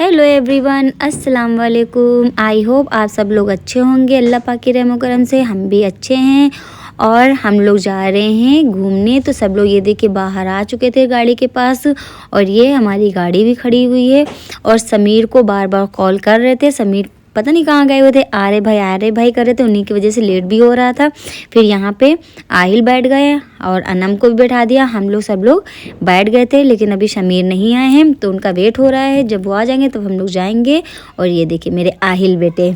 Hello everyone, अस्सलाम वालेकुम। I hope आप सब लोग अच्छे होंगे। अल्लाह पाक की रहमत करम से हम भी अच्छे हैं। और हम लोग जा रहे हैं घूमने। तो सब लोग ये देखिए बाहर आ चुके थे गाड़ी के पास, और ये हमारी गाड़ी भी खड़ी हुई है। और समीर को बार बार कॉल कर रहे थे। समीर पता नहीं कहाँ गए हुए थे, आ रहे भाई कर रहे थे। उन्हीं की वजह से लेट भी हो रहा था। फिर यहाँ पे आहिल बैठ गए और अनम को भी बैठा दिया। हम लोग सब लोग बैठ गए थे, लेकिन अभी समीर नहीं आए हैं तो उनका वेट हो रहा है। जब वो आ जाएंगे तब हम लोग जाएंगे। और ये देखिए मेरे आहिल बेटे।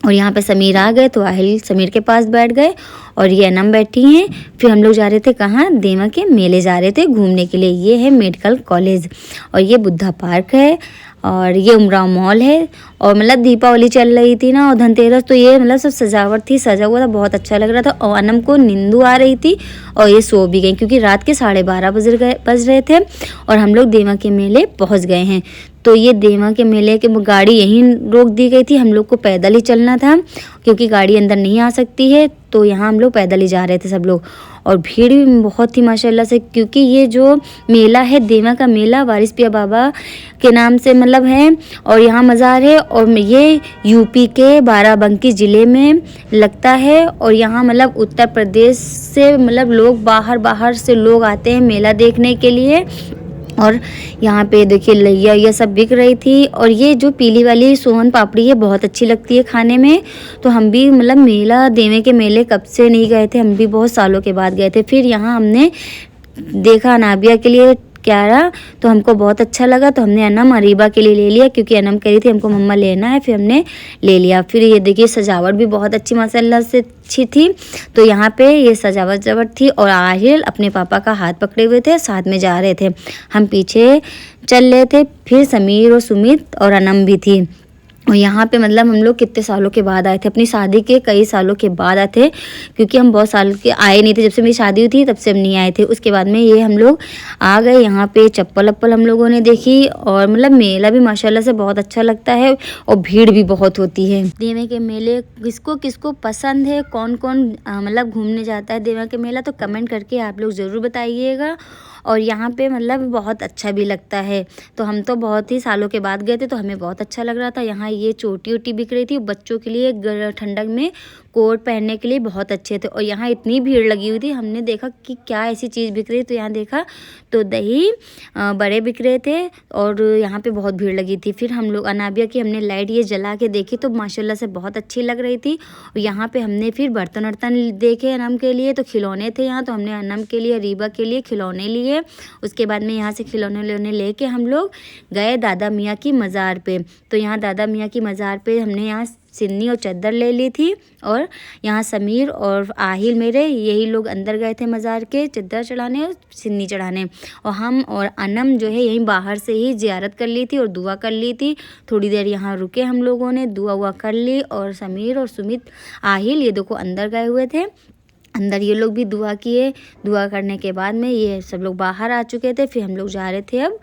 और यहाँ पे समीर आ गए तो आहिल समीर के पास बैठ गए और ये अनम बैठी हैं। फिर हम लोग जा रहे थे कहाँ, देवा के मेले जा रहे थे घूमने के लिए। ये है मेडिकल कॉलेज और ये बुद्धा पार्क है और ये उमराव मॉल है। और मतलब दीपावली चल रही थी ना और धनतेरस, तो ये मतलब सब सजावट थी, सजा हुआ था, बहुत अच्छा लग रहा था। और अनम को नींदू आ रही थी और ये सो भी गई क्योंकि रात के 12:30 बज रहे थे। और हम लोग देवा के मेले पहुँच गए हैं। तो ये देवा के मेले के गाड़ी यहीं रोक दी गई थी। हम लोग को पैदल ही चलना था क्योंकि गाड़ी अंदर नहीं आ सकती है। तो यहाँ हम लोग पैदल ही जा रहे थे सब लोग। और भीड़ भी बहुत थी माशाल्लाह से, क्योंकि ये जो मेला है देवा का मेला वारिस पिया बाबा के नाम से मतलब है। और यहाँ मज़ार है और ये यूपी के बाराबंकी ज़िले में लगता है। और यहाँ मतलब उत्तर प्रदेश से मतलब लोग बाहर से लोग आते हैं मेला देखने के लिए। और यहाँ पे देखिए लैया ये सब बिक रही थी। और ये जो पीली वाली सोहन पापड़ी है बहुत अच्छी लगती है खाने में। तो हम भी मतलब मेला देवे के मेले कब से नहीं गए थे, हम भी बहुत सालों के बाद गए थे। फिर यहाँ हमने देखा अनाबिया के लिए क्या रहा, तो हमको बहुत अच्छा लगा। तो हमने अनम अरीबा के लिए ले लिया क्योंकि अनम कह रही थी हमको मम्मा लेना है, फिर हमने ले लिया। फिर ये देखिए सजावट भी बहुत अच्छी माशाल्लाह से अच्छी थी। तो यहाँ पे ये सजावट थी और आहिल अपने पापा का हाथ पकड़े हुए थे, साथ में जा रहे थे। हम पीछे चल रहे थे। फिर समीर और सुमित और अनम भी थी। और यहाँ पे मतलब हम लोग कितने सालों के बाद आए थे, अपनी शादी के कई सालों के बाद आए थे, क्योंकि हम बहुत साल के आए नहीं थे। जब से मेरी शादी हुई थी तब से हम नहीं आए थे। उसके बाद में ये हम लोग आ गए। यहाँ पे चप्पल अप्पल हम लोगों ने देखी। और मतलब मेला भी माशाल्लाह से बहुत अच्छा लगता है और भीड़ भी बहुत होती है। देवा के मेले किसको किसको पसंद है, कौन कौन मतलब घूमने जाता है देवा के मेला, तो कमेंट करके आप लोग ज़रूर बताइएगा। और यहाँ पे मतलब बहुत अच्छा भी लगता है। तो हम तो बहुत ही सालों के बाद गए थे तो हमें बहुत अच्छा लग रहा था। यहाँ ये चोटी वोटी बिक रही थी, बच्चों के लिए ठंडक में कोट पहनने के लिए बहुत अच्छे थे। और यहाँ इतनी भीड़ लगी हुई थी, हमने देखा कि क्या ऐसी चीज़ बिक रही है। तो यहाँ देखा तो दही बड़े बिक रहे थे और यहाँ पे बहुत भीड़ लगी थी। फिर हम लोग अनाबिया की हमने लाइट ये जला के देखी तो माशाल्लाह से बहुत अच्छी लग रही थी। और यहाँ पे हमने फिर बर्तन वर्तन देखे अनम के लिए, तो खिलौने थे यहाँ। तो हमने अनम के लिए रीबा के लिए खिलौने लिए। उसके बाद में यहाँ से खिलौने लेके हम लोग गए दादा मियाँ की मज़ार पे। तो यहाँ दादा मियाँ की मज़ार पे हमने यहाँ सिन्नी और चादर ले ली थी। और यहाँ समीर और आहिल मेरे यही लोग अंदर गए थे मज़ार के चादर चढ़ाने और सिन्नी चढ़ाने। और हम और अनम जो है यहीं बाहर से ही ज़ियारत कर ली थी और दुआ कर ली थी। थोड़ी देर यहाँ रुके हम लोगों ने, दुआ हुआ कर ली। और समीर और सुमित आहिल ये देखो अंदर गए हुए थे, अंदर ये लोग भी दुआ किए। दुआ करने के बाद में ये सब लोग बाहर आ चुके थे। फिर हम लोग जा रहे थे अब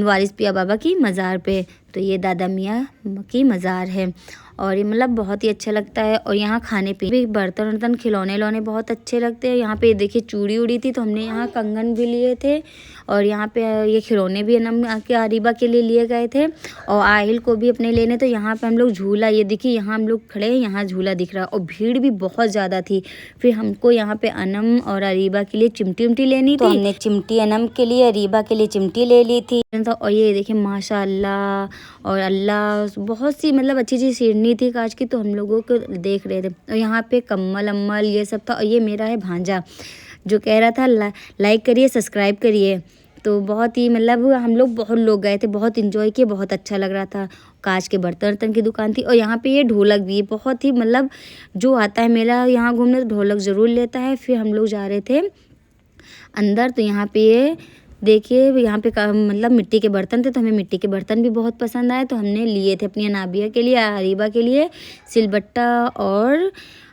वारिस पिया बाबा की मज़ार पे। तो ये दादा मियाँ की मज़ार है और ये मतलब बहुत ही अच्छा लगता है। और यहाँ खाने पीने भी बर्तन वर्तन खिलौने लौने बहुत अच्छे लगते हैं। यहाँ पे देखिए चूड़ी उड़ी थी तो हमने यहाँ कंगन भी लिए थे। और यहाँ पे ये खिलौने भी अनम के अरीबा के लिए गए थे और आहिल को भी अपने लेने। तो यहाँ पे हम लोग झूला, ये देखिए यहाँ हम लोग खड़े हैं, यहाँ झूला दिख रहा है और भीड़ भी बहुत ज़्यादा थी। फिर हमको यहाँ पे अनम और अरीबा के लिए चिमटी उमटी लेनी थी। हमने चिमटी अनम के लिए अरीबा के लिए चिमटी ले ली थी। और ये देखिए माशाल्लाह और अल्लाह बहुत सी मतलब अच्छी चीज़ सीढ़नी थी कांच की, तो हम लोगों को देख रहे थे। और यहाँ पे कम्मल अम्मल ये सब था। और ये मेरा है भांजा जो कह रहा था लाइक करिए सब्सक्राइब करिए। तो बहुत ही मतलब हम लोग बहुत लोग गए थे, बहुत इन्जॉय किए, बहुत अच्छा लग रहा था। कांच के बर्तन वर्तन की दुकान थी। और यहाँ पे ये ढोलक भी बहुत ही मतलब जो आता है मेला यहाँ घूमने तो ढोलक ज़रूर लेता है। फिर हम लोग जा रहे थे अंदर। तो यहाँ पे ये देखिए यहाँ पे मतलब मिट्टी के बर्तन थे, तो हमें मिट्टी के बर्तन भी बहुत पसंद आए। तो हमने लिए थे अपनी अनाबिया के लिए, अरीबा के लिए सिलबट्टा और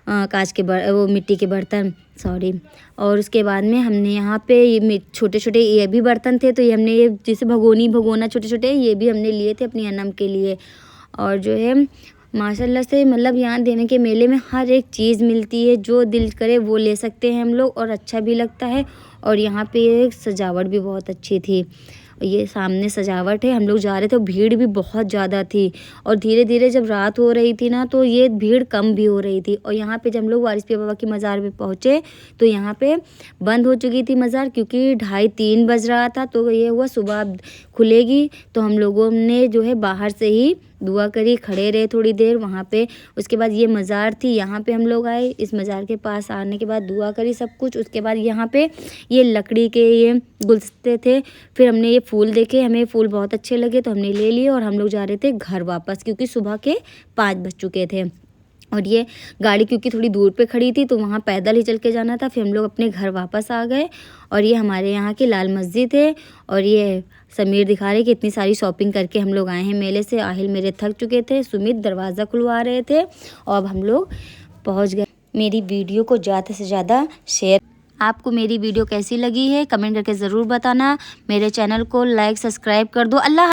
कांच के वो मिट्टी के बर्तन सॉरी। और उसके बाद में हमने यहाँ पे ये छोटे छोटे ये भी बर्तन थे। तो ये हमने ये जैसे भगोना छोटे छोटे ये भी हमने लिए थे अपनी अनम के लिए। और जो है माशाल्लाह से मतलब यहाँ देने के मेले में हर एक चीज़ मिलती है, जो दिल करे वो ले सकते हैं हम लोग और अच्छा भी लगता है। और यहाँ पे सजावट भी बहुत अच्छी थी। ये सामने सजावट है। हम लोग जा रहे थे, भीड़ भी बहुत ज़्यादा थी और धीरे धीरे जब रात हो रही थी ना तो ये भीड़ कम भी हो रही थी। और यहाँ पे जब हम लोग वारिस पिया बाबा की मज़ार पे पहुँचे तो यहाँ पे बंद हो चुकी थी मज़ार, क्योंकि 2:30-3 बज रहा था। तो ये हुआ सुबह खुलेगी, तो हम लोगों ने जो है बाहर से ही दुआ करी, खड़े रहे थोड़ी देर वहाँ पे। उसके बाद ये मज़ार थी, यहाँ पे हम लोग आए। इस मज़ार के पास आने के बाद दुआ करी सब कुछ। उसके बाद यहाँ पे ये लकड़ी के ये गुलदस्ते थे। फिर हमने ये फूल देखे, हमें फूल बहुत अच्छे लगे तो हमने ले लिए और हम लोग जा रहे थे घर वापस, क्योंकि सुबह के 5 बज चुके थे। और ये गाड़ी क्योंकि थोड़ी दूर पे खड़ी थी तो वहाँ पैदल ही चल के जाना था। फिर हम लोग अपने घर वापस आ गए। और ये हमारे यहाँ की लाल मस्जिद है। और ये समीर दिखा रहे कि इतनी सारी शॉपिंग करके हम लोग आए हैं मेले से। आहिल मेरे थक चुके थे, सुमित दरवाज़ा खुलवा रहे थे और अब हम लोग पहुँच गए। मेरी वीडियो को ज़्यादा से ज़्यादा शेयर। आपको मेरी वीडियो कैसी लगी है कमेंट करके ज़रूर बताना। मेरे चैनल को लाइक सब्सक्राइब कर दो। अल्लाह।